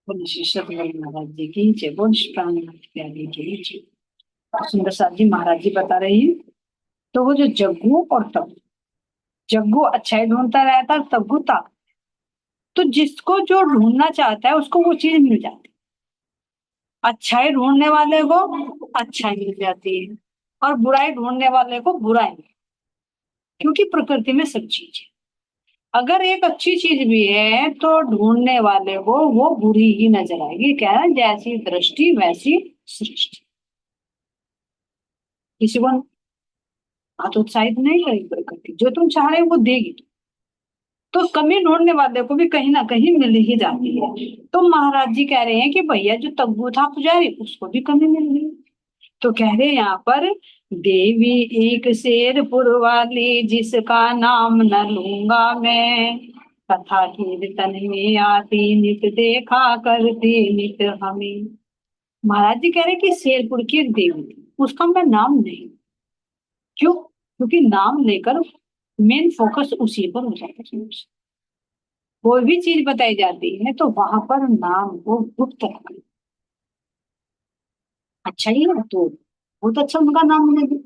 बोलो श्री सत्यनारायण महाराज जी की जय। बोल श्री प्राणनाथ प्यारे की जय। सुंदर साथ जी महाराज जी बता रहे हैं। तो वो जो जग्गू और तग्गू, जग्गू अच्छाई ढूंढता रहता है, तग्गू ताक। तो जिसको जो ढूंढना चाहता है उसको वो चीज मिल जाती है। अच्छाई ढूंढने वाले को अच्छाई मिल जाती है और बुराई ढूंढने वाले को बुराई मिल, क्योंकि प्रकृति में सब चीज है। अगर एक अच्छी चीज भी है तो ढूंढने वाले को वो बुरी ही नजर आएगी। क्या है, जैसी दृष्टि वैसी सृष्टि। किसी को हतोत्साहित नहीं करेगी प्रकृति, जो तुम चाह रहे हो वो देगी। तो कमी ढूंढने वाले को भी कहीं ना कहीं मिल ही जाती है। तो महाराज जी कह रहे हैं कि भैया जो तब्बू था पुजारी, उसको भी कमी मिल गई। तो कह रहे हैं यहाँ पर, देवी एक शेरपुर वाली जिसका नाम न लूंगा मैं, कथा कीर्तन में आती नित देखा करती नित हमें। महाराज जी कह रहे हैं कि शेरपुर की एक देवी थी, उसका मैं नाम नहीं। क्यों? क्योंकि नाम लेकर मेन फोकस उसी पर हो जाता है। कोई भी चीज बताई जाती है तो वहां पर नाम को गुप्त रखना। अच्छा ही है तो बहुत अच्छा उनका नाम होने दे।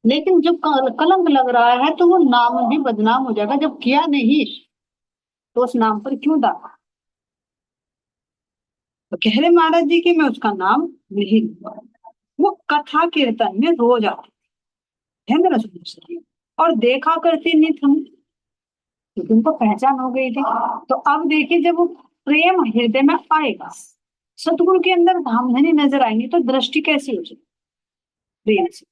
लेकिन जब कलंक लग रहा है तो वो नाम भी बदनाम हो जाएगा। जब किया नहीं तो उस नाम पर क्यों दागा? तो कह रहे महाराज जी की मैं उसका नाम नहीं लूंगा। वो कथा कीर्तन में रोज आती है मेरा सुन, और देखा करती नहीं थी, क्योंकि उनको पहचान हो गई थी। तो अब देखिए, जब वो प्रेम हृदय में आएगा, सतगुरु के अंदर धामधनी नजर आएंगी, तो दृष्टि कैसी हो जाएगी? प्रेम से।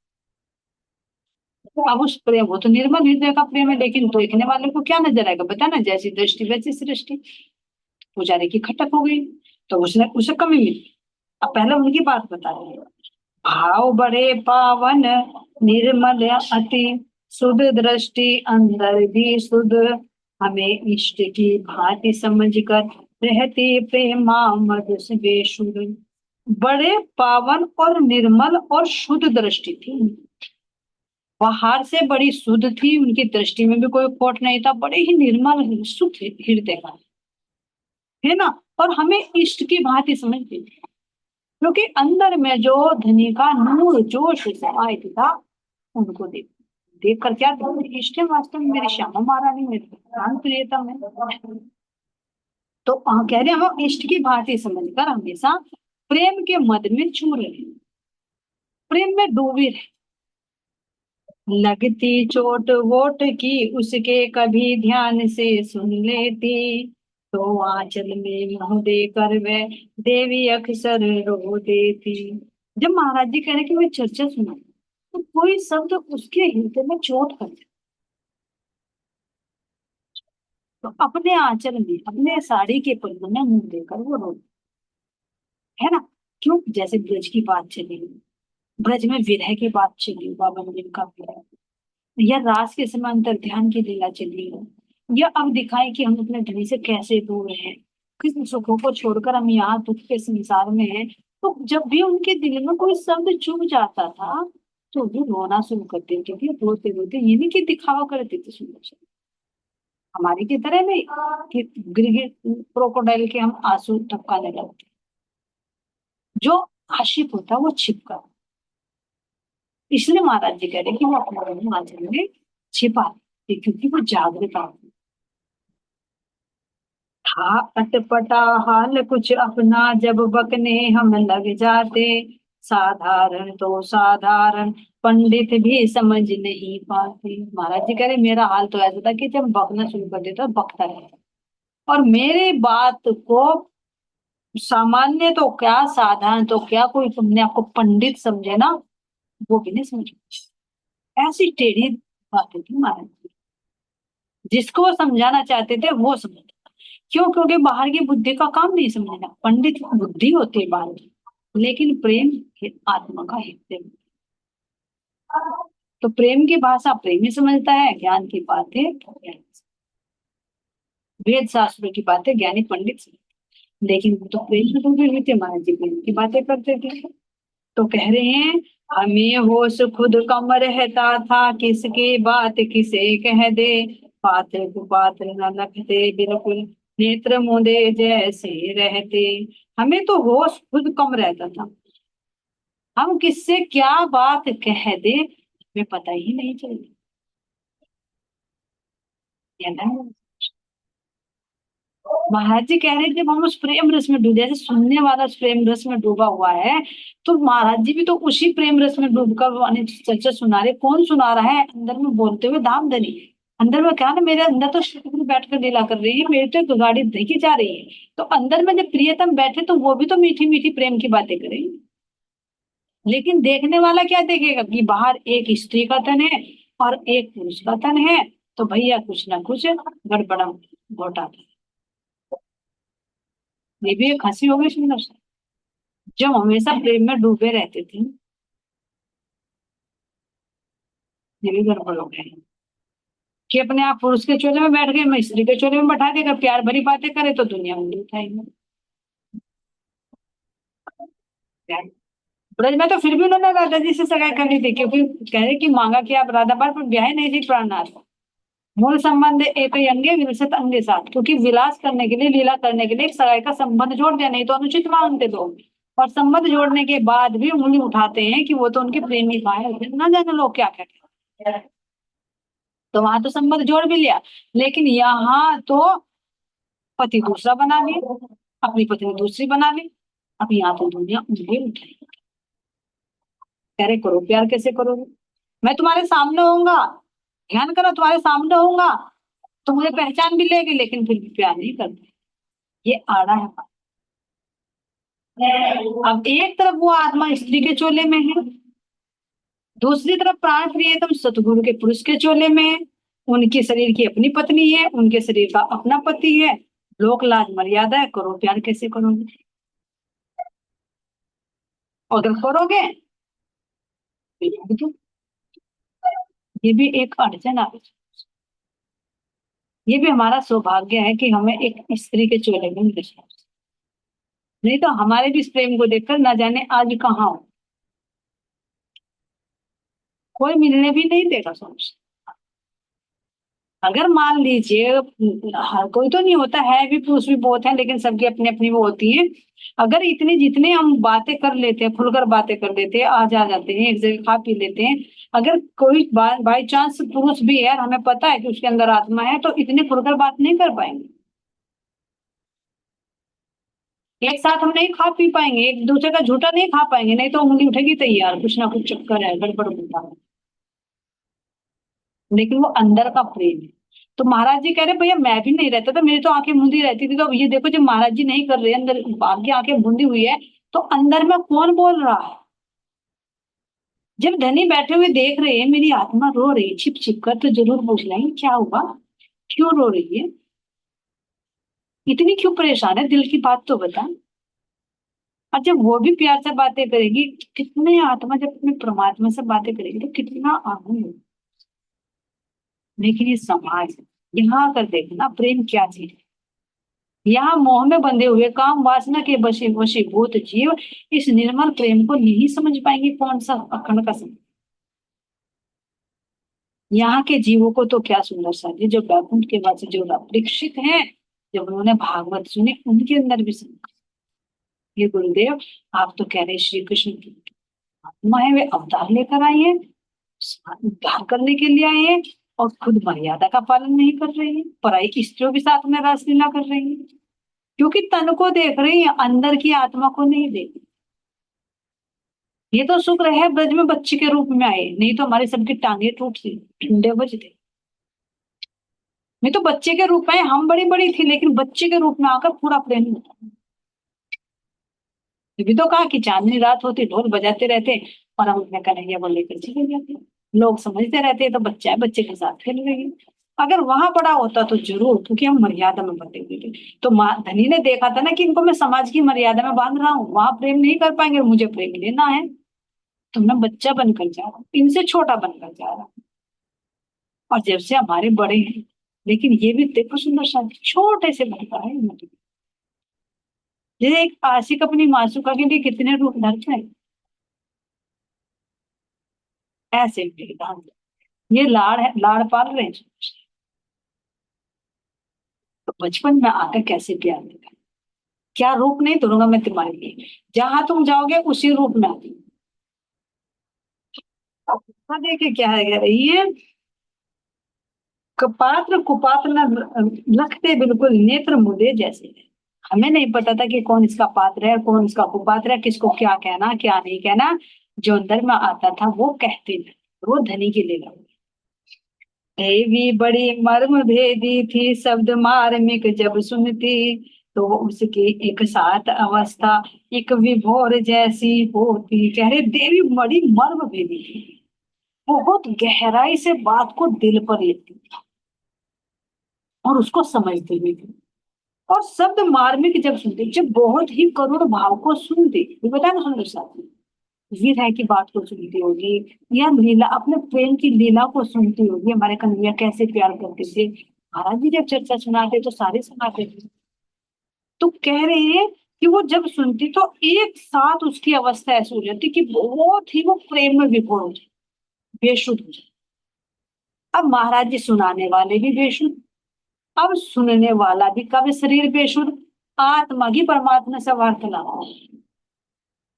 तो अब उस प्रेम, वो तो निर्मल हृदय का प्रेम है, लेकिन देखने वाले को क्या नजर आएगा? बताना, जैसी दृष्टि वैसी सृष्टि। पुजारी की खटक हो गई, तो उसने उसे कमी मिली। अब पहले उनकी बात बता रही है। भाव बड़े पावन निर्मल अति, सुध दृष्टि अंदर भी सुध, हमें इष्ट की भांति समझ कर रहते प्रेमा मधु से बेसुध। बड़े पावन और निर्मल और शुद्ध दृष्टि थी। बाहर से बड़ी शुद्ध थी, उनकी दृष्टि में भी कोई खोट नहीं था, बड़े ही निर्मल शुद्ध हृदय का, है ना। और हमें इष्ट की भांति समझती थी, क्योंकि अंदर में जो धनी का नूर जोश समाहित था, उनको देख कर क्या था, इष्ट है वास्तव में मेरी श्यामा महारानी, मेरी प्राण प्रियतम है। तो कह रहे हैं हम इष्ट की भांति समझकर हमेशा प्रेम के मद में चूर रहे, प्रेम में डूबे रहे। लगती चोट वोट की उसके कभी ध्यान से सुन लेती, तो आंचल में मुंह देकर वह देवी अक्सर रो देती। जब महाराज जी कह रहे कि वे चर्चा सुना, तो कोई शब्द उसके हृदय में चोट कर जाए, तो अपने आंचल में, अपने साड़ी के पल्लू में मुंह देकर वो रो, है ना। क्यों? जैसे ब्रज की बात चली, ब्रज में विरह की बात चली, बाबा नवीन का विरह, या रास के समय अंतर ध्यान की लीला चली है, या अब दिखाए कि हम अपने धनी से कैसे दूर हैं, किन सुखों को छोड़कर हम यहाँ दुख के संसार में हैं। तो जब भी उनके दिल में कोई शब्द चुभ जाता था, तो वो रोना शुरू कर देते थे, रोते रोते। ये नहीं कि दिखावा करते थे सुंदर से, हमारी की तरह नहीं कि गिरगिट क्रोकोडाइल के हम आंसू टपकाने लगते। जो आशिक होता है वो छिपका, इसलिए महाराज जी कह रहे हैं कि वो अपने आंचल में छिपा लेते, क्योंकि वो जागृत आदमी था। अटपटा हाल कुछ अपना जब बकने हम लग जाते, साधारण तो साधारण पंडित भी समझ नहीं पाते। महाराज जी कह रहे मेरा हाल तो ऐसा था कि जब बकना शुरू कर देता बकता रहता, और मेरे बात को सामान्य तो क्या, साधारण तो क्या, कोई तुमने आपको पंडित समझे ना, वो भी नहीं समझे। ऐसी टेढ़ी बातें थी महाराज जी। जिसको वो समझाना चाहते थे वो समझ, क्यों? क्योंकि बाहर की बुद्धि का काम नहीं समझना। पंडित बुद्धि होती है बाहर की, लेकिन प्रेम आत्मा का हृदय। तो प्रेम की भाषा प्रेमी समझता है, ज्ञान की बातें ज्ञानी, वेद शास्त्रों की बातें ज्ञानी पंडित समझते। लेकिन वो तो प्रेम में डूबे हुए थे, महाराज जी प्रेम की बातें करते थे। तो कह रहे हैं, हमें होश खुद कम रहता था, किसकी बात किसे कह दे, पात्र कुपात्र न लखते बिल्कुल, नेत्र मूंदे जैसे रहते। हमें तो होश खुद कम रहता था। हम किससे क्या बात कह दे हमें पता ही नहीं चलता। ये ना, महाराज जी कह रहे हैं जब हम उस प्रेम रस में डूबे, जैसे सुनने वाला उस प्रेम रस में डूबा हुआ है, तो महाराज जी भी तो उसी प्रेम रस में डूबकर वो अनित चर्चा सुना रहे। कौन सुना रहा है? अंदर में बोलते हुए धामधनी। अंदर में क्या ना, मेरे अंदर तो शुक्र बैठ कर लीला कर रही है, मेरे तो गाड़ी देखी जा रही है। तो अंदर में जब प्रियतम बैठे तो वो भी तो मीठी मीठी प्रेम की बातें करेंगे। लेकिन देखने वाला क्या देखेगा कि बाहर एक स्त्री का तन है और एक पुरुष का तन है, तो भैया कुछ ना कुछ गड़बड़ा घोटाला। ये भी एक हंसी हो गई सुंदर सा। जब हमेशा प्रेम में डूबे रहते थे, ये भी गड़बड़ हो गए कि अपने आप पुरुष के चोले में बैठ गए, मैं स्त्री के चोले में बैठा देगा, प्यार भरी बातें करे तो दुनिया उंगली उठाएंगे। प्यार ब्रज में तो फिर भी उन्होंने राधा जी से सगाई करनी थी, क्योंकि कह रहे कि मांगा कि आप राधा पर ब्याह नहीं थी प्राणनाथ। मूल संबंध एक ही अंगे विलसत अंगे साथ, क्योंकि विलास करने के लिए, लीला करने के लिए एक सगाई का संबंध जोड़ दिया, नहीं तो अनुचित मानते लोग। और संबंध जोड़ने के बाद भी उंगली उठाते हैं कि वो तो उनके प्रेमी का है, ना जाने लोग क्या कहते हैं। तो वहां तो संबंध जोड़ भी लिया, लेकिन यहाँ तो पति दूसरा बना लिया, अपनी पत्नी दूसरी बना ली। अब यहाँ तो दुनिया उंगली उठाई, कह रहे करो प्यार कैसे करोगे? मैं तुम्हारे सामने होऊंगा, ध्यान करो तुम्हारे सामने होऊंगा, तो मुझे पहचान भी लेगी, लेकिन फिर भी प्यार नहीं करते। ये आड़ा है। अब एक तरफ वो आत्मा स्त्री के चोले में है, दूसरी तरफ प्राण प्रियतम सतगुरु के पुरुष के चोले में है। उनके शरीर की अपनी पत्नी है, उनके शरीर का अपना पति है। लोक लाज मर्यादा है, करो प्यार कैसे करोगे? और अगर करोगे तो ये भी एक अड़चन आ। ये भी हमारा सौभाग्य है कि हमें एक स्त्री के चोले में मिल जाए। नहीं तो हमारे भी इस प्रेम को देखकर न जाने आज कहाँ हो, कोई मिलने भी नहीं देगा सोच। अगर मान लीजिए, हर कोई तो नहीं होता है, भी पुरुष भी बहुत है, लेकिन सबकी अपनी अपनी वो होती है। अगर इतने जितने हम बातें कर लेते हैं, खुलकर बातें कर लेते हैं, आज आ जाते हैं, एक जगह खा पी लेते हैं। अगर कोई बाई चांस पुरुष भी है और हमें पता है कि उसके अंदर आत्मा है, तो इतने खुलकर बात नहीं कर पाएंगे। एक साथ हम नहीं खा पी पाएंगे, एक दूसरे का झूठा नहीं खा पाएंगे, नहीं तो उंगली उठेगी तैयार, कुछ ना कुछ चक्कर है, गड़बड़ होता है। लेकिन वो अंदर का प्रेम है। तो महाराज जी कह रहे भैया मैं भी नहीं रहता था, मेरी तो आंखें मूंदी रहती थी। तो अब ये देखो जब महाराज जी नहीं कर रहे, अंदर आपकी आंखें मूंदी हुई है, तो अंदर में कौन बोल रहा है? जब धनी बैठे हुए देख रहे हैं मेरी आत्मा रो रही है छिप छिप कर, तो जरूर पूछ लेंगे क्या हुआ, क्यों रो रही है, इतनी क्यों परेशान है, दिल की बात तो बता। और जब वो भी प्यार से बातें करेगी, कितने आत्मा जब अपने परमात्मा से बातें करेगी तो कितना आनंद होगा। लेकिन ये समाज है। यहाँ आकर देखना प्रेम क्या चीज है। यहाँ मोह में बंधे हुए काम वासना के वशीभूत जीव इस निर्मल प्रेम को नहीं समझ पाएंगे, कौन सा अखंड का समय। यहाँ के जीवों को तो क्या सुंदर सा है, जो बैकुंठ के वासी जो परीक्षित हैं, जब उन्होंने भागवत सुने उनके अंदर भी संकल्प। ये गुरुदेव, आप तो कह रहे श्री कृष्ण की आत्मा है, वे अवतार लेकर आए हैं, उद्धार करने के लिए आए हैं, और खुद मर्यादा का पालन नहीं कर रही है, पराई की स्त्रियों के साथ में रासलीला कर रही है। क्योंकि तन को देख रही है, अंदर की आत्मा को नहीं देख रही। ये तो शुक्र है ब्रज में बच्चे के रूप में आए, नहीं तो हमारी सबकी टांगे टूटती, ठंडे बजते। नहीं तो बच्चे के रूप में हम बड़ी बड़ी थी, लेकिन बच्चे के रूप में आकर पूरा प्रेम मिला। ये भी तो कहा कि चांदनी रात होती, ढोल बजाते रहते और हम अपने कन्हैया को लेकर चले जाते। लोग समझते रहते हैं तो बच्चा है, बच्चे के साथ खेल रही है। अगर वहां पड़ा होता तो जरूर, क्योंकि हम मर्यादा में बंधे हुए थे। तो माँ धनी ने देखा था ना कि इनको मैं समाज की मर्यादा में बांध रहा हूँ, वहां प्रेम नहीं कर पाएंगे, मुझे प्रेम लेना है। तो मैं बच्चा बनकर जा रहा हूँ, इनसे छोटा बनकर जा रहा हूँ। और जब से हमारे बड़े हैं, लेकिन ये भी देखो सुंदर शांति छोटे से बनता है मतलब। जैसे एक आशिक अपनी मासूका के लिए कितने रूप धरते हैं, ऐसे मेरे दान। ये लाड़ है, लाड़ पाल रहे हैं। तो बचपन में आकर कैसे प्यार देगा, क्या रूप नहीं दूंगा मैं तुम्हारे लिए, जहां तुम जाओगे उसी रूप में आती। अब देखिए क्या है, कह रही है, कपात्र कुपात्र न लखते बिल्कुल नेत्र मुदे जैसे है। हमें नहीं पता था कि कौन इसका पात्र है कौन इसका कुपात्र है, किसको क्या कहना क्या नहीं कहना। जो अंदर में आता था वो कहते थे, वो धनी के लिए लगा। देवी बड़ी मर्म भेदी थी शब्द मार्मिक जब सुनती, तो उसकी एक साथ अवस्था एक विभोर जैसी होती। कह रहे देवी बड़ी मर्म भेदी थी, बहुत गहराई से बात को दिल पर लेती थी और उसको समझती भी थी। और शब्द मार्मिक जब सुनती, जब बहुत ही करुण भाव को सुनती, ये बता ना सुंदर साथी, विरह की बात को सुनती होगी या लीला अपने प्रेम की लीला को सुनती होगी, हमारे कन्हैया कैसे प्यार करते थे। महाराज जी जब चर्चा सुनाते तो सारे सुनाते थे। तो कह रहे हैं कि वो जब सुनती तो एक साथ उसकी अवस्था ऐसी हो जाती कि बहुत ही वो प्रेम में विभोर हो जाए, बेसुध हो जाए। अब महाराज जी सुनाने वाले भी बेसुध, अब सुनने वाला भी, कब शरीर बेसुध, आत्मा की परमात्मा से वार्तालाप।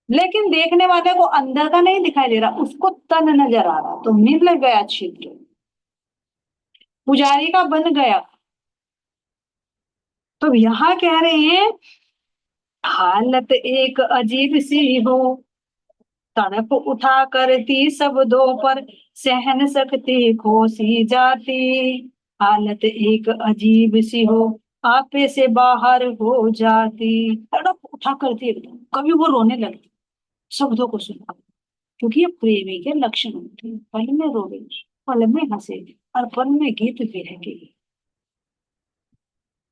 लेकिन देखने वाले को अंदर का नहीं दिखाई दे रहा, उसको तन नजर आ रहा, तो मिल गया छिद्र, पुजारी का बन गया। तो यहाँ कह रहे हैं हालत एक अजीब सी हो, तड़प उठा करती शब्दों पर सहन सकती खो सी जाती। हालत एक अजीब सी हो, आपे से बाहर हो जाती। तड़प उठा करती एकदम, कभी वो रोने लगती शब्दों को सुनकर, क्योंकि ये प्रेमी के लक्षण होते हैं, पल में रोवे पल में हंसे और पल में गीत बिरह,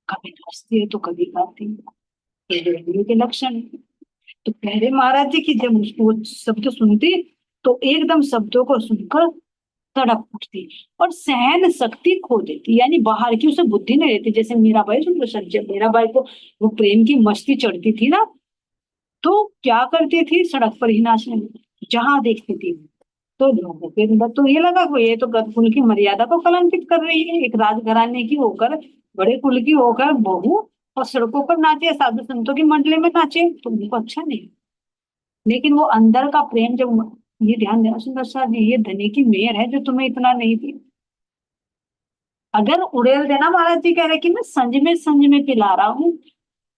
कभी हंसती है तो कभी गाती है, ये प्रेमी के लक्षण हैं। तो कह रहे महाराज जी की जब वो शब्द सुनती तो एकदम शब्दों को सुनकर तड़प उठती और सहन शक्ति खो देती, यानी बाहर की उसे बुद्धि नहीं रहती। जैसे मीराबाई सुन लो, जब मीराबाई को वो प्रेम की मस्ती चढ़ती थी ना, तो क्या करती थी, सड़क पर ही नाचने लगती जहां देखती थी। तो लोगों के अंदर तो ये लगा हुआ ये तो कुल की मर्यादा को कलंकित कर रही है, एक राजघराने की होकर, बड़े कुल की होकर बहू और सड़कों पर नाचे, साधु संतों की मंडली में नाचे, तो उनको अच्छा नहीं। लेकिन वो अंदर का प्रेम जब, ये ध्यान देना सुंदर साहब जी, ये धनी की मेहर है जो तुम्हें इतना नहीं थी। अगर उड़ेल देना, महाराज जी कह रहे कि मैं संज में पिला रहा हूँ,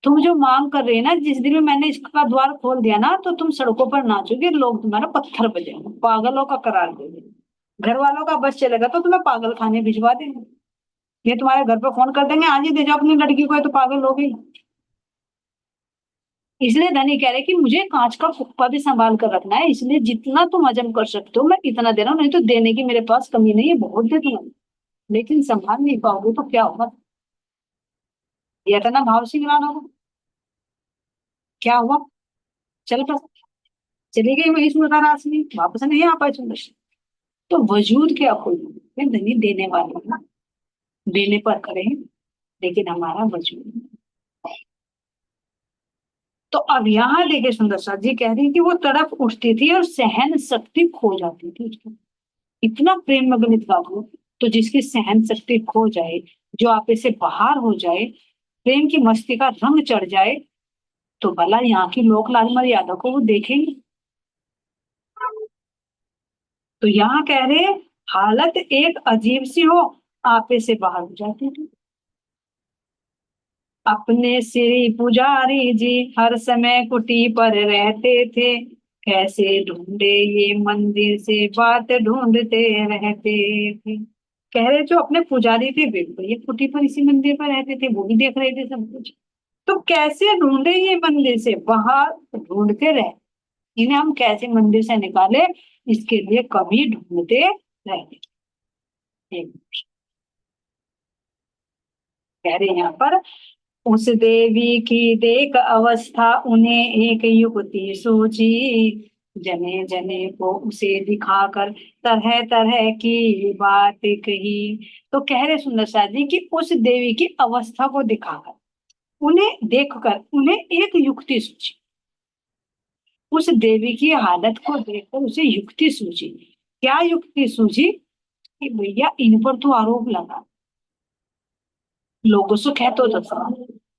तुम जो मांग कर रहे हैं ना, जिस दिन में मैंने इसका द्वार खोल दिया ना, तो तुम सड़कों पर नाचोगे, लोग तुम्हारा पत्थर बजाएंगे, पागलों का करार देंगे, घर वालों का बस चलेगा तो तुम्हें पागल खाने भिजवा देंगे, ये तुम्हारे घर पर फोन कर देंगे आज ही दे जाओ अपनी लड़की को, ये तो पागल हो गई। इसलिए धनी कह रहे कि मुझे कांच का कुप्पा भी संभाल कर रखना है, इसलिए जितना तुम हजम कर सकते हो मैं इतना दे रहा हूँ, नहीं तो देने की मेरे पास कमी नहीं है, बहुत दे दूंगा। लेकिन संभाल नहीं पाओगे तो क्या होगा। दिया था ना भाव सिंह राणा को, क्या हुआ, चल बस, चली गई वही सुनता रासनी, वापस नहीं आ पाई सुंदर। तो वजूद के अपोजिट में धनी देने वाला ना, देने पर करें, लेकिन हमारा वजूद। तो अब यहाँ देखिए सुंदर सा जी कह रही है कि वो तड़प उठती थी और सहन शक्ति खो जाती थी उसको, इतना प्रेम में गणित हो। तो जिसकी सहन शक्ति खो जाए, जो आपे से बाहर हो जाए, प्रेम की मस्ती का रंग चढ़ जाए, तो भला यहाँ की लोक लाज मर्यादा को वो देखेंगे। तो यहाँ कह रहे हालत एक अजीब सी हो, आपे से बाहर हो जाती थी। अपने श्री पुजारी जी हर समय कुटी पर रहते थे, कैसे ढूंढे ये मंदिर से बात ढूंढते रहते थे। कह रहे जो अपने पुजारी थे बिल्कुल ये कुटी पर इसी मंदिर पर रहते थे, वो भी देख रहे थे सब कुछ। तो कैसे ढूंढे ये मंदिर से बाहर, ढूंढते रहे, इन्हें हम कैसे मंदिर से निकाले, इसके लिए कभी ढूंढते रहते। कह रहे यहाँ पर उस देवी की देख अवस्था उन्हें एक युक्ति सूझी, जने जने को उसे दिखाकर तरह तरह की बात कही। तो कह रहे सुंदर शाह जी कि उस देवी की अवस्था को दिखाकर, उन्हें देखकर उन्हें एक युक्ति सूझी, उस देवी की हालत को देखकर उसे युक्ति सूझी। क्या युक्ति सूझी कि भैया इन पर तो आरोप लगा, लोगों सुख है तो दसा,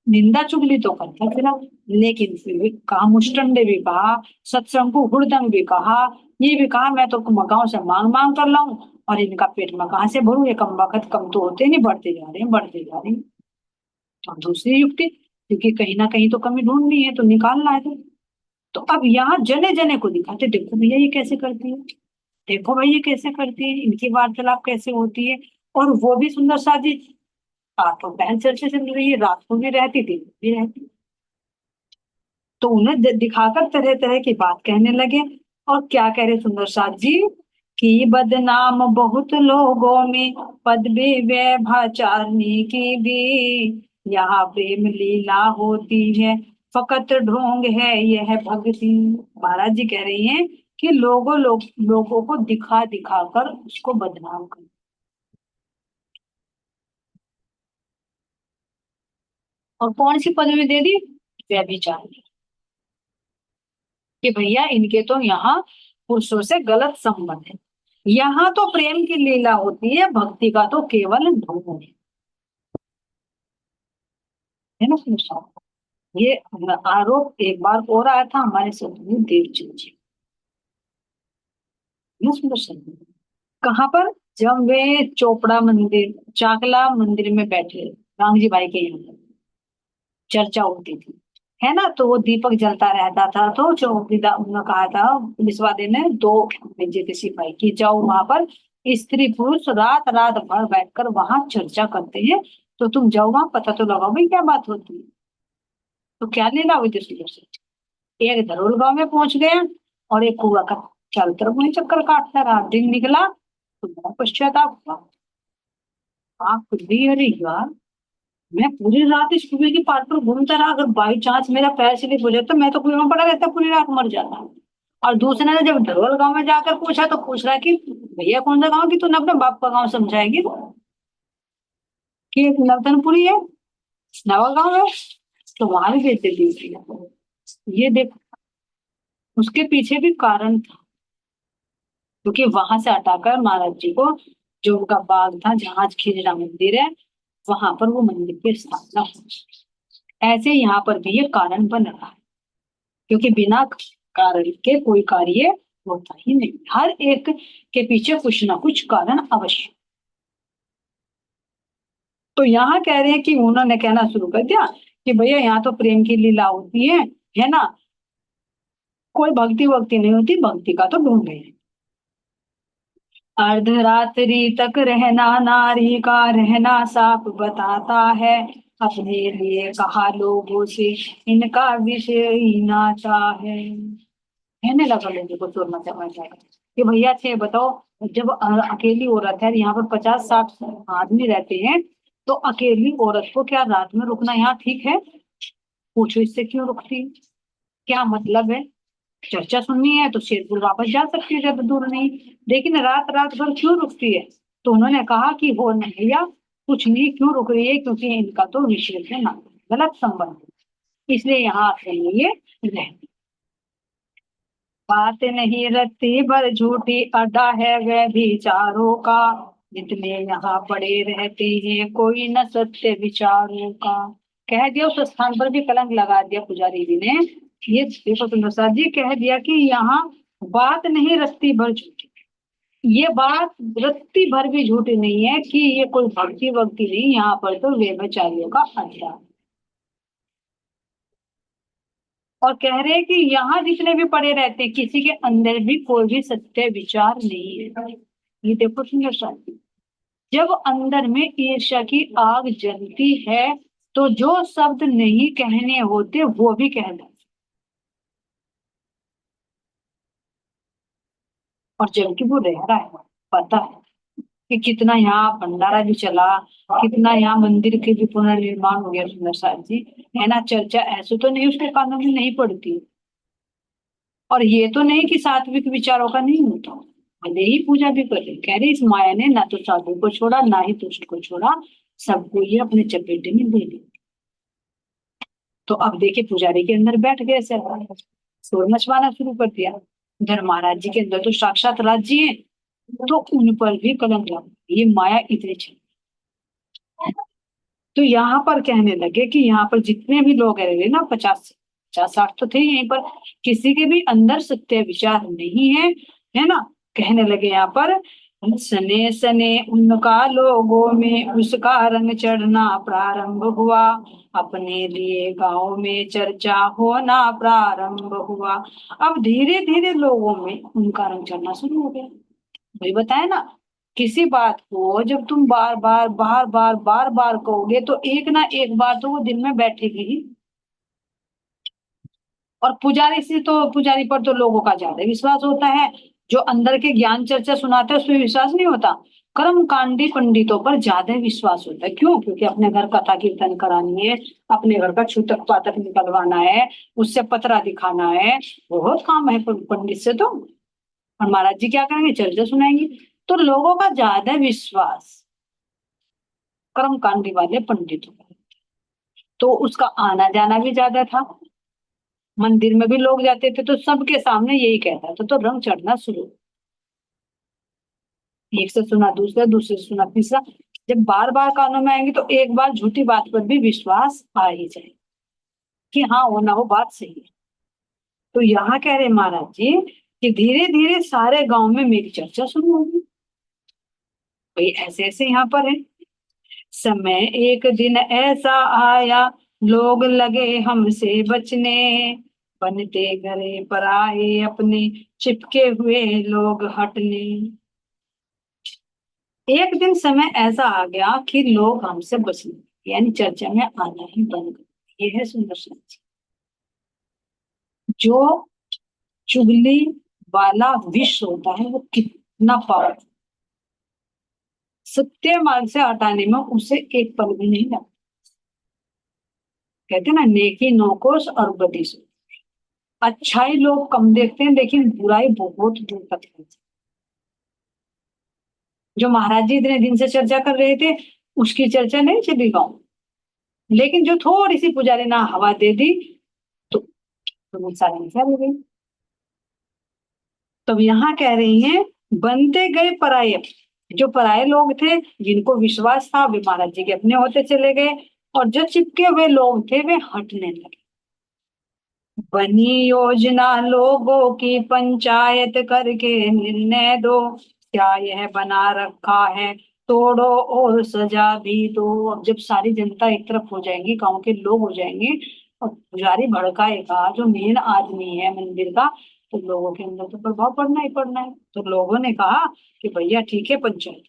निंदा चुगली तो करता फिरा, लेकिन फिर भी कामुष्टंडे भी कहा, सत्संग हुड़दंग भी कहा, ये भी कहा मैं तो गांव से मांग मांग कर लाऊं, और इनका पेट में कहाँ से भरूं, ये कम वक्त कम तो होते नहीं, बढ़ते जा रहे हैं बढ़ते जा रहे हैं। और दूसरी युक्ति, क्योंकि कहीं ना कहीं तो कमी ढूंढनी है तो निकालना है। तो अब यहाँ जने जने को दिखाते, देखो भैया ये कैसे करती है, देखो भाई ये कैसे करती है, इनकी वार्तालाप कैसे होती है। और वो भी सुंदर साजी, रातों पहन चर्चा चल रही है, रात को भी रहती दिन को भी रहती। तो उन्हें दिखाकर तरह तरह की बात कहने लगे। और क्या कह रहे सुंदर साज जी, कि बदनाम बहुत लोगों में, पदवी व्यभिचारिणी की भी, यहाँ प्रेम लीला होती है, फकत ढोंग है यह भक्ति। महाराज जी कह रही हैं कि लोगों को दिखा दिखा कर उसको बदनाम कर। और कौन सी पदवी दे दी, व्यभिचार, कि भैया इनके तो यहाँ पुरुषों से गलत संबंध है, यहाँ तो प्रेम की लीला होती है, भक्ति का तो केवल ढोंग है ना सुनो साहब। ये आरोप एक बार और आया था हमारे सतगुरु देवचंद जी ना सुनो साहब। कहाँ पर, जब वे चोपड़ा मंदिर चाकला मंदिर में बैठे राम जी भाई के यहाँ चर्चा होती थी, है ना, तो वो दीपक जलता रहता था, तो चौकीदार उन्होंने कहा था, पुलिस वाले ने दो भेजे थे सिपाही की, जाओ वहां पर स्त्री पुरुष रात रात भर बैठकर वहां चर्चा करते हैं, तो तुम जाओ वहां पता तो लगाओ भाई क्या बात होती है। तो क्या लीला हुई थी सुबह से, एक धरोल गांव में पहुंच गए, और एक कूड़ा का चारों तरफ वही चक्कर काटता रहा, दिन निकला तो बहुत पश्चाताप हुआ। आप कुछ भी, अरे यार, मैं पूरी रात इस कुएं की पार पर घूमता रहा, अगर बाई चांस मेरा पैर स्लिप हो जाता मैं तो कुएं में पड़ा रहता, पूरी रात मर जाता। और दूसरे ने जब ढोल गांव में जाकर पूछा तो पूछ रहा है कि भैया कौन सा गांव, की तूने अपने बाप का गांव समझाएगी, कि एक नवतनपुरी है, नवा गांव है, तो वहां भी बेइज्जती होती है। ये देख, उसके पीछे भी कारण था, क्योंकि वहां से हटाकर महाराज जी को, जो उनका बाग था जहाँ आज खिजड़ा मंदिर है, वहां पर वो मंदिर की स्थापना हुई। ऐसे यहाँ पर भी ये कारण बन रहा है, क्योंकि बिना कारण के कोई कार्य होता ही नहीं, हर एक के पीछे कुछ ना कुछ कारण अवश्य। तो यहाँ कह रहे हैं कि उन्होंने कहना शुरू कर दिया कि भैया यहाँ तो प्रेम की लीला होती है ना, कोई भक्ति वक्ति नहीं होती, भक्ति का तो ढूंढ है। अर्धरात्रि तक रहना नारी का रहना साफ बताता है, अपने लिए कहा लोगों से इनका विषय ही नाता कहने लगा लोगों को, शोर मचा जाएगा कि भैया थे बताओ, जब अकेली औरत है, यहाँ पर 50-60 आदमी रहते हैं, तो अकेली औरत को क्या रात में रुकना यहाँ ठीक है, पूछो इससे क्यों रुकती है? क्या मतलब है, चर्चा सुननी है तो शेरपुर वापस जा सकती है, ज्यादा दूर नहीं, लेकिन रात रात भर क्यों रुकती है? तो उन्होंने कहा कि हो नहीं भैया, कुछ नहीं, क्यों रुक रही है, क्योंकि इनका तो विषय से ना गलत संबंध है, इसलिए यहाँ आकर ये रह, बात नहीं रत्ती भर झूठी अड्डा है वह भी चारों का, जितने यहाँ पड़े रहते हैं कोई न सत्य विचारों का। कह दिया, उस स्थान पर भी कलंक लगा दिया पुजारी जी ने, ये देखो तो प्रसाद जी कह दिया कि यहाँ बात नहीं रत्ती भर झूठी, ये बात रत्ती भर भी झूठी नहीं है, कि ये कोई भक्ति वक्ति नहीं, यहाँ पर तो व्यभिचारियों का अड्डा है। और कह रहे हैं कि यहाँ जितने भी पड़े रहते हैं किसी के अंदर भी कोई भी सत्य विचार नहीं है। ये देखो सुंदर साथी, जब अंदर में ईर्ष्या की आग जलती है, तो जो शब्द नहीं कहने होते वो भी कह दो, और जबकि वो रह रहा है, पता है कि कितना यहाँ भंडारा भी चला, कितना यहाँ मंदिर के भी पुनर्निर्माण हो गया सुंदर साथ जी, है ना, चर्चा ऐसे तो नहीं उसके कानों में नहीं पड़ती, और ये तो नहीं कि सात्विक विचारों का नहीं होता, भले ही पूजा भी करे, कह रही इस माया ने ना तो साधु को छोड़ा ना ही दुष्ट को छोड़ा, सबको ये अपने चपेटे में ले लिया। तो अब देखिए पुजारी के अंदर बैठ गए सर, शोर मचवाना शुरू कर दिया, उधर महाराज जी के अंदर तो साक्षात राज्य है, तो उन पर भी कलंक लगा, ये माया इतनी चल, तो यहाँ पर कहने लगे कि यहाँ पर जितने भी लोग रहे ना, 50 50 60 तो थे यहीं पर, किसी के भी अंदर सत्य विचार नहीं है, है ना। कहने लगे यहाँ पर, सने सने उनका लोगों में उसका रंग चढ़ना प्रारंभ हुआ, अपने लिए गांव में चर्चा होना प्रारंभ हुआ। अब धीरे धीरे लोगों में उनका रंग चढ़ना शुरू हो गया। वही बताया ना, किसी बात को जब तुम बार बार बार बार बार बार कहोगे तो एक ना एक बार तो वो दिल में बैठेगी ही। और पुजारी से तो, पुजारी पर तो लोगों का ज्यादा विश्वास होता है, जो अंदर के ज्ञान चर्चा सुनाते हैं उसमें विश्वास नहीं होता। कर्म कांडी पंडितों पर ज्यादा विश्वास होता है। क्यों? क्योंकि अपने घर कथा कीर्तन करानी है, अपने घर का छूतक पातक निकलवाना है, उससे पतरा दिखाना है, बहुत काम है पंडित से तो। और महाराज जी क्या करेंगे? चर्चा सुनाएंगे। तो लोगों का ज्यादा विश्वास कर्मकांडी वाले पंडितों पर, तो उसका आना जाना भी ज्यादा था। मंदिर में भी लोग जाते थे तो सबके सामने यही कहता था, तो रंग चढ़ना शुरू। एक से सुना दूसरा, दूसरे से सुना तीसरा। जब बार बार कानों में आएंगे तो एक बार झूठी बात पर भी विश्वास आ ही जाए कि हाँ वो ना वो बात सही है। तो यहाँ कह रहे महाराज जी कि धीरे धीरे सारे गांव में मेरी चर्चा शुरू होगी। भाई ऐसे ऐसे यहाँ पर है। समय एक दिन ऐसा आया, लोग लगे हमसे बचने, बनते घरे पर आए अपने, चिपके हुए लोग हटने। एक दिन समय ऐसा आ गया कि लोग हमसे बचने लगे, यानी चर्चा में आना ही बंद कर दिया। ये है सुंदर सच। जो चुगली वाला विष होता है वो कितना पावरफुल, सत्य मार्ग से हटाने में उसे एक पल भी नहीं लगता। कहते हैं ना, नेकी नौकोश और बदी सो। अच्छाई लोग कम देखते हैं लेकिन बुराई बहुत दूर तक है। जो महाराज जी इतने दिन से चर्चा कर रहे थे उसकी चर्चा नहीं चली गाँव, लेकिन जो थोड़ी सी पुजारी ना हवा दे दी तो वो सारी फैल गई। तब यहाँ कह रही हैं, बनते गए पराये। जो पराये लोग थे जिनको विश्वास था वे महाराज जी के अपने होते चले गए, और जो चिपके हुए लोग थे वे हटने लगे। बनी योजना लोगों की पंचायत करके निर्णय दो, क्या यह बना रखा है तोड़ो और सजा भी दो। अब जब सारी जनता एक तरफ हो जाएंगी, गांव के लोग हो जाएंगे, और पुजारी भड़काएगा जो मेन आदमी है मंदिर का, तो लोगों के अंदर तो प्रभाव पड़ना ही पड़ना है। तो लोगों ने कहा कि भैया ठीक है पंचायत,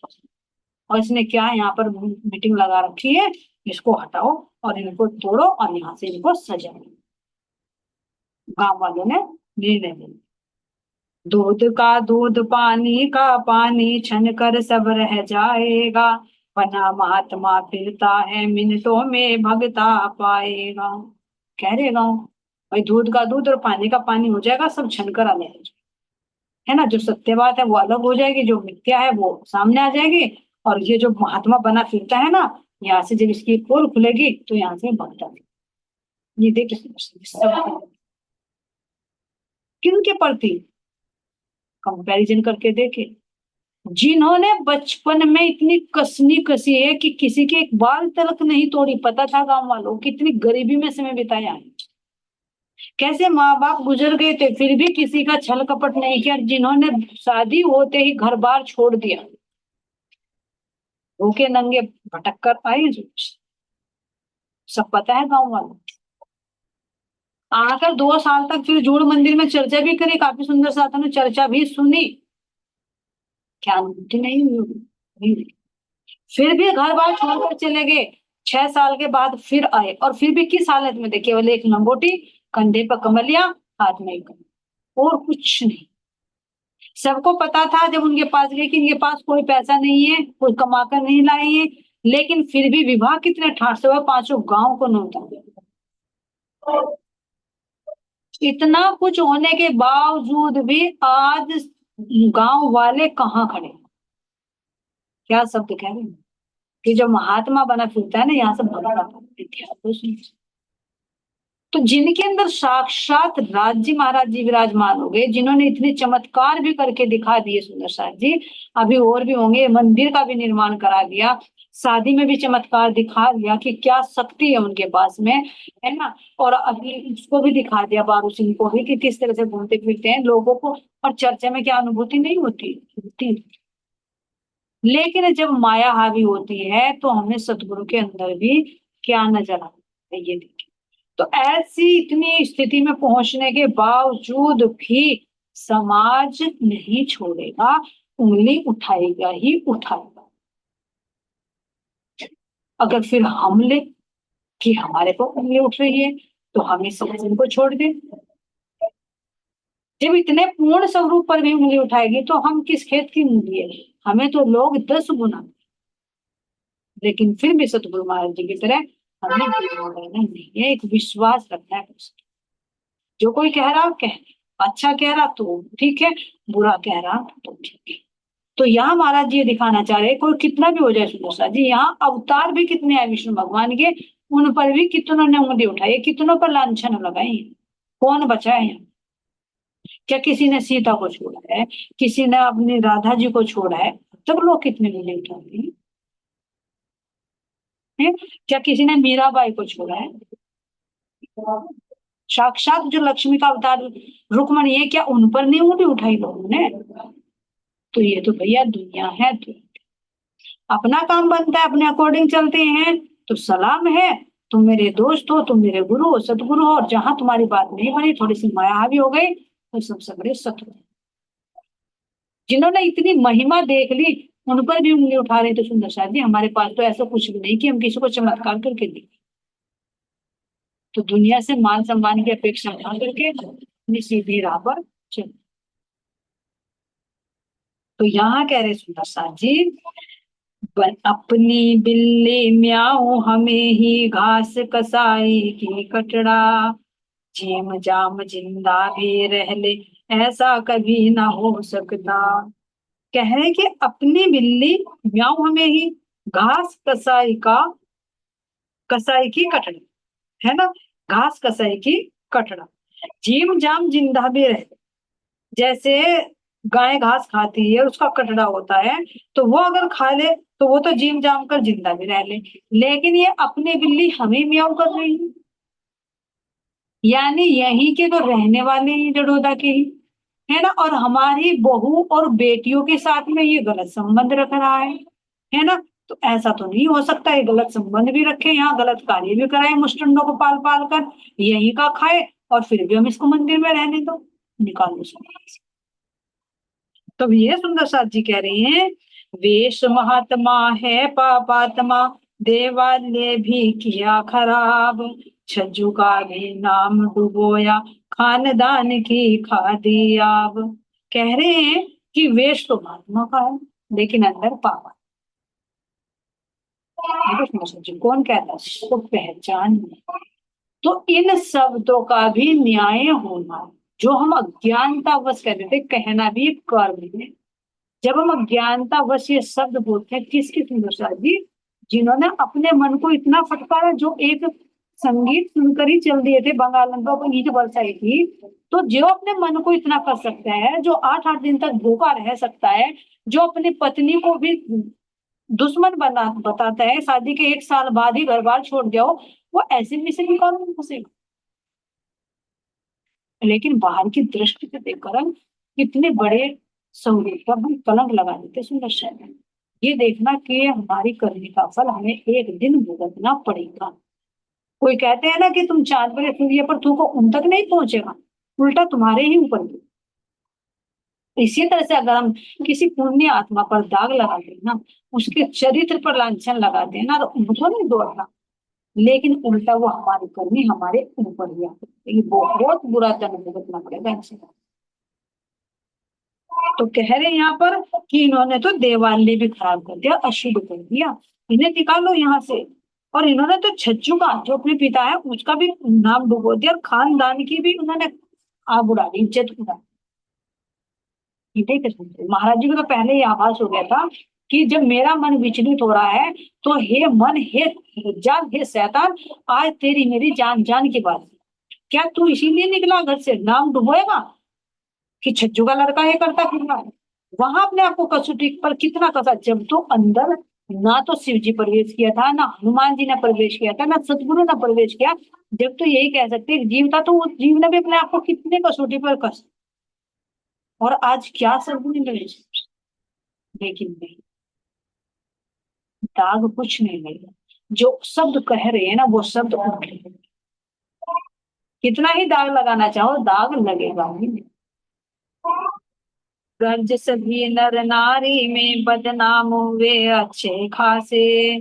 और इसने क्या यहाँ पर मीटिंग लगा रखी है, इसको हटाओ और इनको तोड़ो और यहाँ से इनको सजा दो। गांव वालों ने निर्णय लिया। दूध का दूध पानी का पानी छन कर सब रह जाएगा, बना महात्मा फिरता है मिनटों में भगता पाएगा। कह रहे गाँव, भाई दूध का दूध और पानी का पानी हो जाएगा, सब छन कर अलग हो जाएगा, है ना। जो सत्य बात है वो अलग हो जाएगी, जो मिथ्या है वो सामने आ जाएगी। और ये जो महात्मा बना फिरता है ना, यहाँ से जब इसकी पोल खुलेगी तो यहाँ से भगता। ये देख सब किनके प्रति कंपैरिजन करके देखे। जिन्होंने बचपन में इतनी कसनी कसी है कि किसी के एक बाल तलक नहीं तोड़ी, पता था गांव वालों कितनी गरीबी में समय बिताया है, कैसे माँ बाप गुजर गए थे फिर भी किसी का छल कपट नहीं किया, जिन्होंने शादी होते ही घर बार छोड़ दिया, भूखे नंगे भटक कर आए, सब पता है गांव वालों। आकर 2 साल तक फिर जूड़ मंदिर में चर्चा भी करी, काफी सुंदर साधन ने चर्चा भी सुनी, क्या अनुभूति नहीं हुई होगी? नहीं हुई। फिर भी घर बार छोड़कर चले गए। 6 साल के बाद फिर आए, और फिर भी किस हालत में थे? केवल एक लंगोटी, कंधे पर कमलिया, हाथ में एक कमल, और कुछ नहीं। सबको पता था जब उनके पास गए कि इनके पास कोई पैसा नहीं है, कोई कमा कर नहीं लाए हैं, लेकिन फिर भी विवाह कितने ठाट से हुआ, 5 गांव को न्योता दिया। इतना कुछ होने के बावजूद भी आज गांव वाले कहाँ खड़े? क्या शब्द कह रहे हैं कि जो महात्मा बना फिरता है ना, यहाँ से भगा तो जिनके अंदर साक्षात राज्य महाराज जी विराजमान हो गए, जिन्होंने इतने चमत्कार भी करके दिखा दिए सुंदर साथ जी, अभी और भी होंगे, मंदिर का भी निर्माण करा दिया, शादी में भी चमत्कार दिखा दिया कि क्या शक्ति है उनके पास में, है ना। और अभी उसको भी दिखा दिया, बारू सिंह को भी, कि किस तरह से घूमते फिरते हैं लोगों को, और चर्चा में क्या अनुभूति नहीं होती होती। लेकिन जब माया हावी होती है तो हमें सतगुरु के अंदर भी क्या नजर आता है, ये देखिए। तो ऐसी इतनी स्थिति में पहुंचने के बावजूद भी समाज नहीं छोड़ेगा, उंगली उठाएगा ही उठाएगा। अगर फिर हम ले कि हमारे को उंगली उठ रही है तो हम इस सज्जन को छोड़ दें, जब इतने पूर्ण स्वरूप पर भी उंगली उठाएगी तो हम किस खेत की मूली है। हमें तो लोग 10 गुना, लेकिन फिर भी सतगुरु महाराज जी की तरह हमें रहना नहीं है, एक विश्वास रखना है बस। जो कोई कह रहा कह, अच्छा कह रहा तो ठीक है, बुरा कह रहा तो ठीक है। तो यहाँ महाराज जी ये दिखाना चाह रहे हैं, कोई कितना भी हो जाए सुदर्शा जी, यहाँ अवतार भी कितने हैं विष्णु भगवान के, उन पर भी कितनों ने उंगली उठाई है, कितनों पर लांछन लगाई है। कौन बचा है यहाँ? क्या किसी ने सीता को छोड़ा है, किसी ने अपनी राधा जी को छोड़ा है? तब लोग कितने उंगली उठाते हैं। क्या किसी ने मीराबाई को छोड़ा है? साक्षात जो लक्ष्मी का अवतार रुक्मणी है, क्या उन पर नहीं उंगली उठाई लोगों ने? तो ये तो भैया दुनिया है, तो अपना काम बनता है, अपने अकॉर्डिंग चलते हैं तो सलाम है। तुम मेरे दोस्त हो, तुम मेरे गुरु हो, सतगुरु हो, और जहां तुम्हारी बात नहीं बनी, थोड़ी सी माया हावी हो गई, तो सबसे बड़े शत्रु। जिन्होंने इतनी महिमा देख ली उन पर भी उंगली उठा रहे, तो सुंदर शादी हमारे पास तो ऐसा कुछ भी नहीं कि हम किसी को चमत्कार करके दें। तो दुनिया से मान सम्मान की अपेक्षा ना करके अपनी सीधी राह पर चल। तो यहाँ कह रहे सुंदर साथ जी, अपनी बिल्ली म्याऊं हमें ही घास कसाई की कटड़ा, झीम जाम जिंदा भी रह ले, ऐसा कभी ना हो सकता। कह रहे कि अपनी बिल्ली म्याऊं हमें ही घास कसाई की कटड़ा, है ना, घास कसाई की कटड़ा, झीम जाम जिंदा भी रह ले। जैसे गाय घास खाती है, उसका कटड़ा होता है, तो वो अगर खा ले तो वो तो जीम जाम कर जिंदा भी रह ले। लेकिन ये अपनी बिल्ली हमें म्याऊं कर रही है, यानी यहीं के तो रहने वाले ही जडोदा के ही, है ना। और हमारी बहू और बेटियों के साथ में ये गलत संबंध रख रहा है ना। तो ऐसा तो नहीं हो सकता है, गलत संबंध भी रखे, यहाँ गलत कार्य भी कराए, मुस्टंडों को पाल पाल कर यहीं का खाए, और फिर भी हम इसको मंदिर में रहने दो। निकालो समाज। तब ये सुंदर साथ जी कह रही हैं, वेश महात्मा है पापात्मा, देवालय भी किया खराब, छज्जू का भी नाम डुबोया, खानदान की खादी आब। कह रहे हैं कि वेश तो महात्मा का है लेकिन अंदर पाप है। देखो सुंदर साथ जी, कौन कहता है उसको पहचान नहीं। तो इन शब्दों का भी न्याय होना, जो हम अज्ञानतावश कहते थे, कहना भी एक कर्म है। जब हम अज्ञानतावश ये शब्द बोलते हैं, किसकी सुंदरता जी? जिन्होंने अपने मन को इतना फटकारा, जो एक संगीत सुनकर ही चल दिए थे, बंगालंदों को नींद बरसाई थी। तो जो अपने मन को इतना कर सकता है, जो 8-8 दिन तक भूखा रह सकता है, जो अपनी पत्नी को भी दुश्मन बना बताता है, शादी के 1 साल बाद ही घर बार छोड़ जाओ, वो ऐसे मिशन में कौन फंसेगा? लेकिन बाहर की दृष्टि से देखकर हम कितने बड़े स्वरूप पर हम कलंक लगा देते सुंदर शहर में। ये देखना कि हमारी करने का फल हमें एक दिन भुगतना पड़ेगा। कोई कहते हैं ना कि तुम चांद पर या सूर्य पर थूको, उन तक नहीं पहुंचेगा, उल्टा तुम्हारे ही ऊपर भी। इसी तरह से अगर हम किसी पुण्य आत्मा पर दाग लगाते हैं ना, उसके चरित्र पर लांछन लगाते हैं ना, तो उनको नहीं दौड़ना, लेकिन उल्टा वो हमारी करनी हमारे ऊपर ही आती है। ये बहुत बुरा दंड भुगतना पड़ेगा इनसे। तो कह रहे हैं यहाँ पर कि इन्होंने तो देवालय भी खराब कर दिया, अशुद्ध कर दिया, इन्हें निकालो यहाँ से। और इन्होंने तो छज्जू का, जो अपने पिता है, उसका भी नाम डुबो दिया, और खानदान की भी उन्होंने आग उड़ा दी, इज्जत उड़ा दी। ठीक है, महाराज जी को तो पहले ही आभास हो गया था कि जब मेरा मन विचलित हो रहा है, तो हे मन, हे जान, हे शैतान, आज तेरी मेरी जान जान की बात है। क्या तू इसीलिए निकला घर से, नाम डुबोएगा कि छज्जू का लड़का ये करता फिर रहा है? वहां अपने आप को कसौटी पर कितना कसा, जब तो अंदर ना तो शिव जी प्रवेश किया था, ना हनुमान जी ने प्रवेश किया था, ना सतगुरु ने प्रवेश किया। जब तो यही कह सकते हैं जीव था, तो उस जीव ने भी अपने आप को कितने कसौटी पर कस, और आज क्या सदगुरु ने, लेकिन नहीं, दाग कुछ नहीं लगा। जो शब्द कह रहे हैं ना, वो शब्द उनके हैं। कितना ही दाग लगाना चाहो, दाग लगेगा ही नहीं। गर्ज सभी नर नारी में बदनाम हुए अच्छे खासे,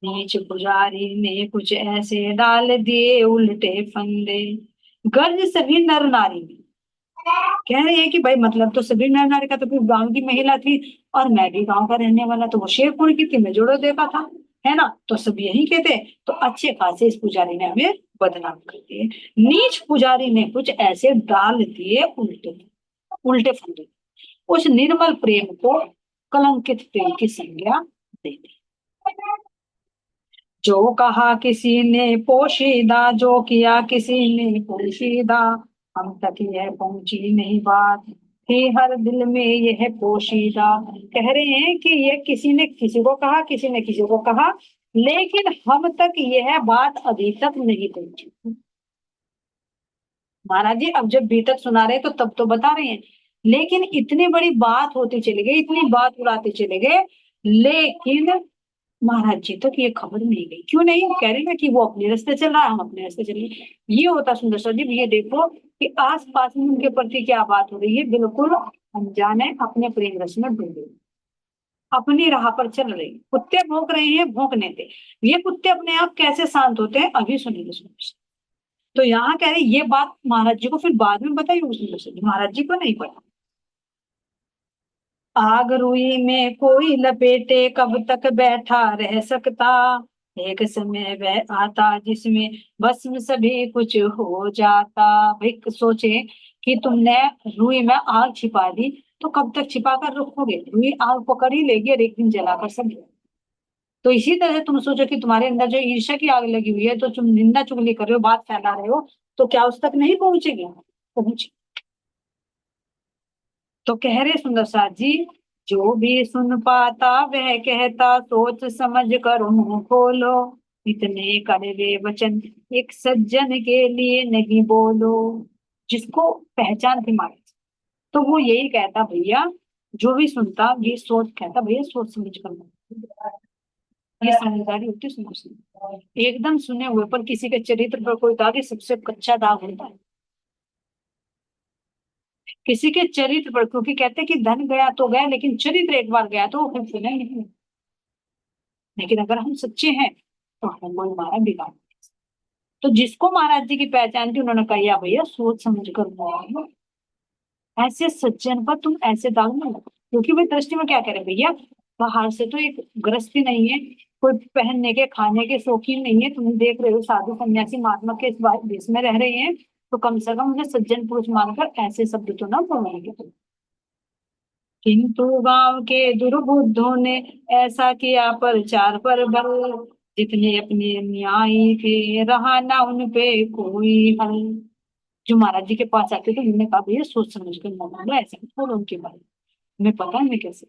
नीच पुजारी ने कुछ ऐसे डाल दिए उल्टे फंदे। गर्ज सभी नर नारी में, कह रहे हैं कि भाई मतलब तो सभी नर नारी का, तो फिर गांव की महिला थी, और मैं भी गांव का रहने वाला, तो वो शेरपुर की थी, मैं जोड़ो देखा था, है ना, तो सब यही कहते। तो अच्छे खासे इस पुजारी ने हमें बदनाम कर दिए, नीच पुजारी ने कुछ ऐसे डाल दिए उल्टे, उल्टे फंदे, उस निर्मल प्रेम को कलंकित प्रेम की संज्ञा दे दी। जो कहा किसी ने पोशीदा, जो किया किसी ने पोशीदा, हम तक यह पहुंची नहीं बात, थी हर दिल में यह पोशीदा। कह रहे हैं कि ये किसी ने किसी को कहा, किसी ने किसी को कहा, लेकिन हम तक यह बात अभी तक नहीं पहुंची। महाराज जी अब जब बीतक सुना रहे तो तब तो बता रहे हैं, लेकिन इतनी बड़ी बात होती चली गई, इतनी बात उड़ाते चले गए, लेकिन महाराज जी तक ये खबर नहीं गई। क्यों नहीं? कह रहे ना कि वो अपने रास्ते चल रहा है, हम अपने रास्ते चल रहे हैं। ये होता सुंदर सर जी, ये देखो कि आस पास में उनके प्रति क्या बात हो रही है, बिल्कुल अनजान है, अपने प्रेम रस में डूबे, अपनी राह पर चल रही। कुत्ते भौंक रहे हैं, भौंकने थे, ये कुत्ते अपने आप कैसे शांत होते हैं अभी सुनिए सुनिए। तो यहाँ कह रहे ये बात महाराज जी को फिर बाद में बताई उसने, महाराज जी को नहीं पता। आग रुई में कोई लपेटे, कब तक बैठा रह सकता, एक समय वह आता जिसमें बस में सभी कुछ हो जाता। भाई सोचे कि तुमने रुई में आग छिपा दी, तो कब तक छिपा कर रखोगे? रुई आग पकड़ ही लेगी और एक दिन जलाकर सब। तो इसी तरह तुम सोचो कि तुम्हारे अंदर जो ईर्ष्या की आग लगी हुई है, तो तुम निंदा चुगली कर रहे हो, बात फैला रहे हो, तो क्या उस तक नहीं पहुंचेगी? पहुंच। तो कह रहे सुंदर साथ जी, जो भी सुन पाता वह कहता, सोच समझ कर मुंह खोलो, इतने कड़वे वचन एक सज्जन के लिए नहीं बोलो। जिसको पहचान थी मारे, तो वो यही कहता भैया, जो भी सुनता ये सोच, कहता भैया सोच समझ कर बोलो। ये समझदारी होती है समझने। एकदम सुने हुए पर किसी के चरित्र पर कोई दाग, ये सबसे कच्चा दाग होता है। किसी के चरित्र पर, क्योंकि कहते हैं कि धन गया तो गया, लेकिन चरित्र एक बार गया तो वो फिर सुना नहीं। लेकिन अगर हम सच्चे हैं तो हम कोई हमारा बिगाड़। तो जिसको महाराज जी की पहचान थी, उन्होंने कहा या भैया सोच समझ कर बोलो, ऐसे सज्जन पर तुम ऐसे दाग ना लगाओ। क्योंकि वे दृष्टि में क्या करे भैया, बाहर से तो एक गृहस्थी नहीं है, कोई पहनने के खाने के शौकीन नहीं है, तुम देख रहे हो साधु सन्यासी महात्मा के इस देश में रह रहे हैं, तो कम से कम उन्हें सज्जन पुरुष मानकर ऐसे शब्द तो ना बोलेंगे तुम। किंतु गांव के दुर्बुद्धों ने ऐसा किया प्रचार पर बल, जितने अपने न्याय के रहा ना उन पे कोई हल। जो महाराज जी के पास आते थे उन्होंने कहा भैया सोच समझ कर मत बोलो, ऐसे मत बोलो उनके बारे में, हमें पता है मैं कैसे।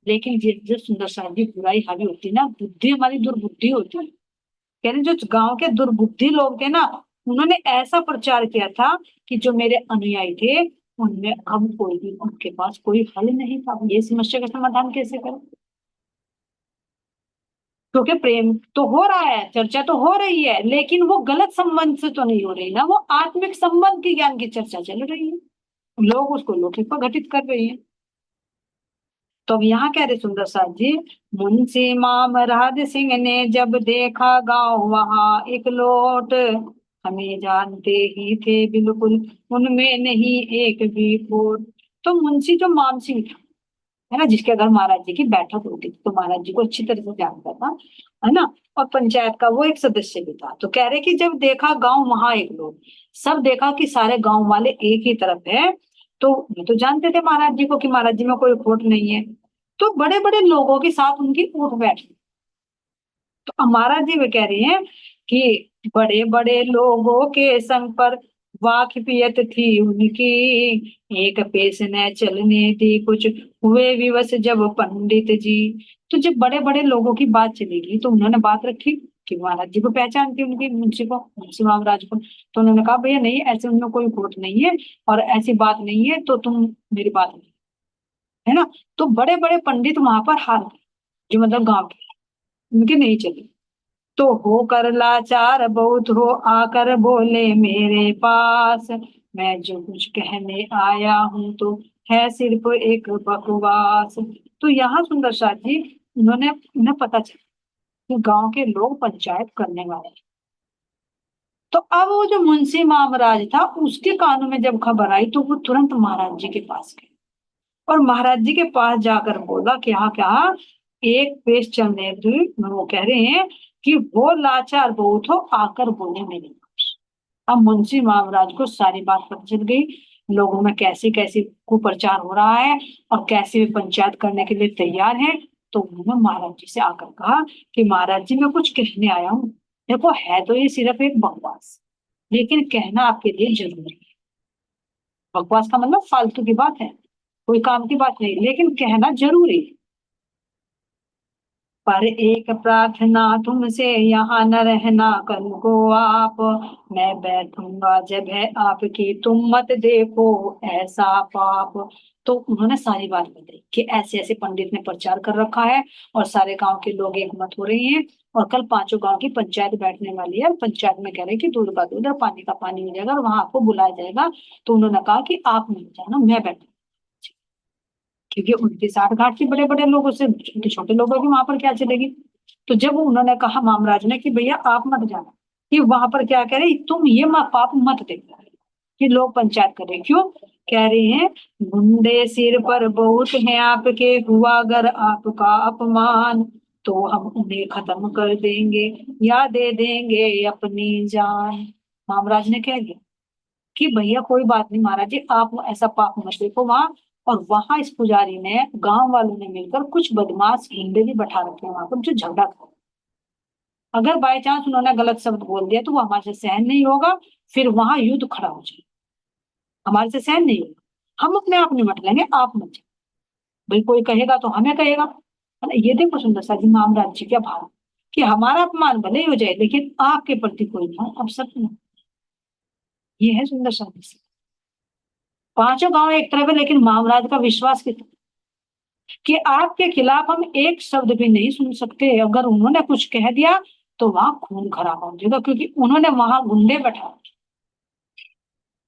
लेकिन जब सुंदर साहब की बुराई हावी होती है ना, बुद्धि हमारी दुर्बुद्धि होती है। कह रहे जो गांव के दुर्बुद्धि लोग थे ना, उन्होंने ऐसा प्रचार किया था कि जो मेरे अनुयायी थे, उनमें अब कोई भी, उनके पास कोई हल नहीं था, ये समस्या का समाधान कैसे करें? क्योंकि प्रेम तो हो रहा है, चर्चा तो हो रही है, लेकिन वो गलत संबंध से तो नहीं हो रही ना, वो आत्मिक संबंध की ज्ञान की चर्चा चल रही है, लोग उसको लौकिक पर घटित कर रहे हैं। तो अब यहाँ कह रहे सुंदर साथ जी, मुंशी मामराज सिंह ने जब देखा गांव वहां एक लोट, हमें जानते ही थे बिल्कुल उनमें नहीं एक भी खोट। तो मुंशी जो मान सिंह था, है ना, जिसके घर महाराज जी की बैठक होती थी, तो महाराज जी को अच्छी तरह से जानता था, है ना, और पंचायत का वो एक सदस्य भी था। तो कह रहे कि जब देखा गांव वहां एक लोग, सब देखा कि सारे गांव वाले एक ही तरफ है, तो ये तो जानते थे महाराज जी को कि महाराज जी में कोई खोट नहीं है, तो बड़े बड़े लोगों के साथ उनकी उठ बैठ। तो महाराज जी वे कह रहे हैं कि बड़े बड़े लोगों के संग पर वाकिफियत थी उनकी, एक पेश न चलने दी कुछ, हुए विवश जब पंडित जी। तो जब बड़े बड़े लोगों की बात चलेगी तो उन्होंने बात रखी कि महाराज जी को पहचानती उनकी, मुंशी को, मुंशी महाराज को। तो उन्होंने कहा भैया नहीं, ऐसे उनमें कोई खोट नहीं है और ऐसी बात नहीं है, तो तुम मेरी बात नहीं, है ना। तो बड़े बड़े पंडित वहां पर हार गए, जो मतलब गांव के, उनके नहीं चली। तो होकर लाचार बहुत हो आकर बोले मेरे पास, मैं जो कुछ कहने आया हूं तो है सिर्फ एक बकवास। तो यहाँ सुंदर साथ जी, उन्होंने, उन्हें पता चला कि गांव के लोग पंचायत करने वाले हैं। तो अब वो जो मुंशी मामराज था, उसके कानों में जब खबर आई तो वो तुरंत महाराज जी के पास गए और महाराज जी के पास जाकर बोला कि हाँ क्या, एक पेश चलने दी, वो कह रहे हैं कि वो लाचार बहुत हो आकर बोले मेरे पास। अब मुंशी महाराज को सारी बात पता चल गई, लोगों में कैसे कैसे कुप्रचार हो रहा है और कैसे वे पंचायत करने के लिए तैयार हैं। तो उन्होंने महाराज जी से आकर कहा कि महाराज जी मैं कुछ कहने आया हूँ, देखो है तो ये सिर्फ एक बकवास, लेकिन कहना आपके लिए जरूरी है। बकवास का मतलब फालतू की बात है, कोई काम की बात नहीं, लेकिन कहना जरूरी है। पर एक प्रार्थना तुमसे, यहाँ न रहना कल को आप, मैं बैठूंगा जब है आपकी, तुम मत देखो ऐसा पाप। तो उन्होंने सारी बात बताई कि ऐसे ऐसे पंडित ने प्रचार कर रखा है और सारे गांव के लोग एक मत हो रहे हैं, और कल पांचों गांव की पंचायत बैठने वाली है, पंचायत में कह रहे हैं कि दूध का दूध और पानी का पानी हो जाएगा और वहां आपको बुलाया जाएगा। तो उन्होंने कहा कि आप नहीं जाना, मैं बैठूंगा, क्योंकि उनके साठ गांठ के बड़े बड़े लोगों से छोटे छोटे लोगों की वहां पर क्या चलेगी। तो जब उन्होंने कहा मामराज ने कि भैया आप मत जाना, कि वहां पर क्या कह रहे, तुम ये पाप मत देखना कि लोग पंचायत करें, क्यों कह रहे हैं, गुंडे सिर पर बहुत हैं आपके, हुआ अगर आपका अपमान, तो हम उन्हें खत्म कर देंगे या दे देंगे अपनी जान। मामराज ने कह दिया कि भैया कोई बात नहीं महाराज जी, आप ऐसा पाप मत देखो वहां। और वहां इस पुजारी ने, गांव वालों ने मिलकर कुछ बदमाश गुंडे भी बैठा रखे हैं वहां पर, जो झगड़ा कर, अगर बाय चांस उन्होंने गलत शब्द बोल दिया तो वो हमारे से सहन नहीं होगा, फिर वहां युद्ध खड़ा हो जाए, हमारे से सहन नहीं होगा, हम अपने आप निपट लेंगे, आप मत जाओ। भाई कोई कहेगा तो हमें कहेगा, है ना। ये देखो सुंदर सा जी महाराज जी क्या भाव, कि हमारा अपमान भले ही हो जाए लेकिन आपके प्रति कोई ना अब सब नहीं। ये है सुंदर सा जी। पांचों गांव एक तरफ है लेकिन महाराज का विश्वास कितना, कि आपके खिलाफ हम एक शब्द भी नहीं सुन सकते, अगर उन्होंने कुछ कह दिया तो वहां खून खराब हो जाएगा, क्योंकि उन्होंने वहां गुंडे बैठा,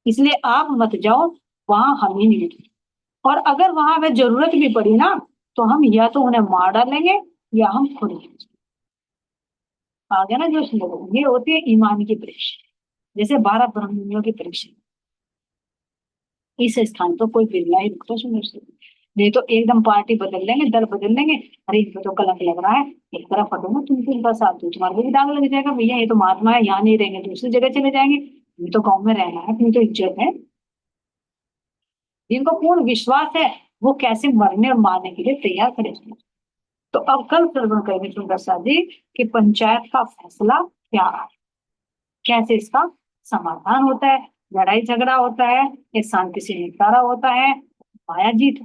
इसलिए आप मत जाओ, वहां हम ही नहीं जाएंगे। और अगर वहां हमें जरूरत भी पड़ी ना, तो हम या तो उन्हें मार डालेंगे या हम खुद ही। आ गया ना जो श्लोक, ये होती है ईमान की परीक्षा, जैसे 12 ब्रह्मणियों की परीक्षा। इस स्थान तो कोई बिरला ही रुकता सुंदर से, नहीं तो एकदम पार्टी बदल लेंगे, दल बदल लेंगे, अरे इनको तो कलंक लग रहा है, एक तरफ हटो ना, तुम इनका साथ दो, तुम्हारे को भी दाग लग जाएगा, भैया ये तो महात्मा है, यहाँ नहीं रहेंगे दूसरी जगह चले जाएंगे, हमें तो गाँव में रहना है, अपनी तो इज्जत है। जिनको पूर्ण विश्वास है वो कैसे मरने और मारने के लिए तैयार खड़े हैं। तो अब कल श्रवण करेंगे सुंदर सा जी कि पंचायत का फैसला क्या है, कैसे इसका समाधान होता है, लड़ाई झगड़ा होता है या शांति से निपटारा होता है, माया जीत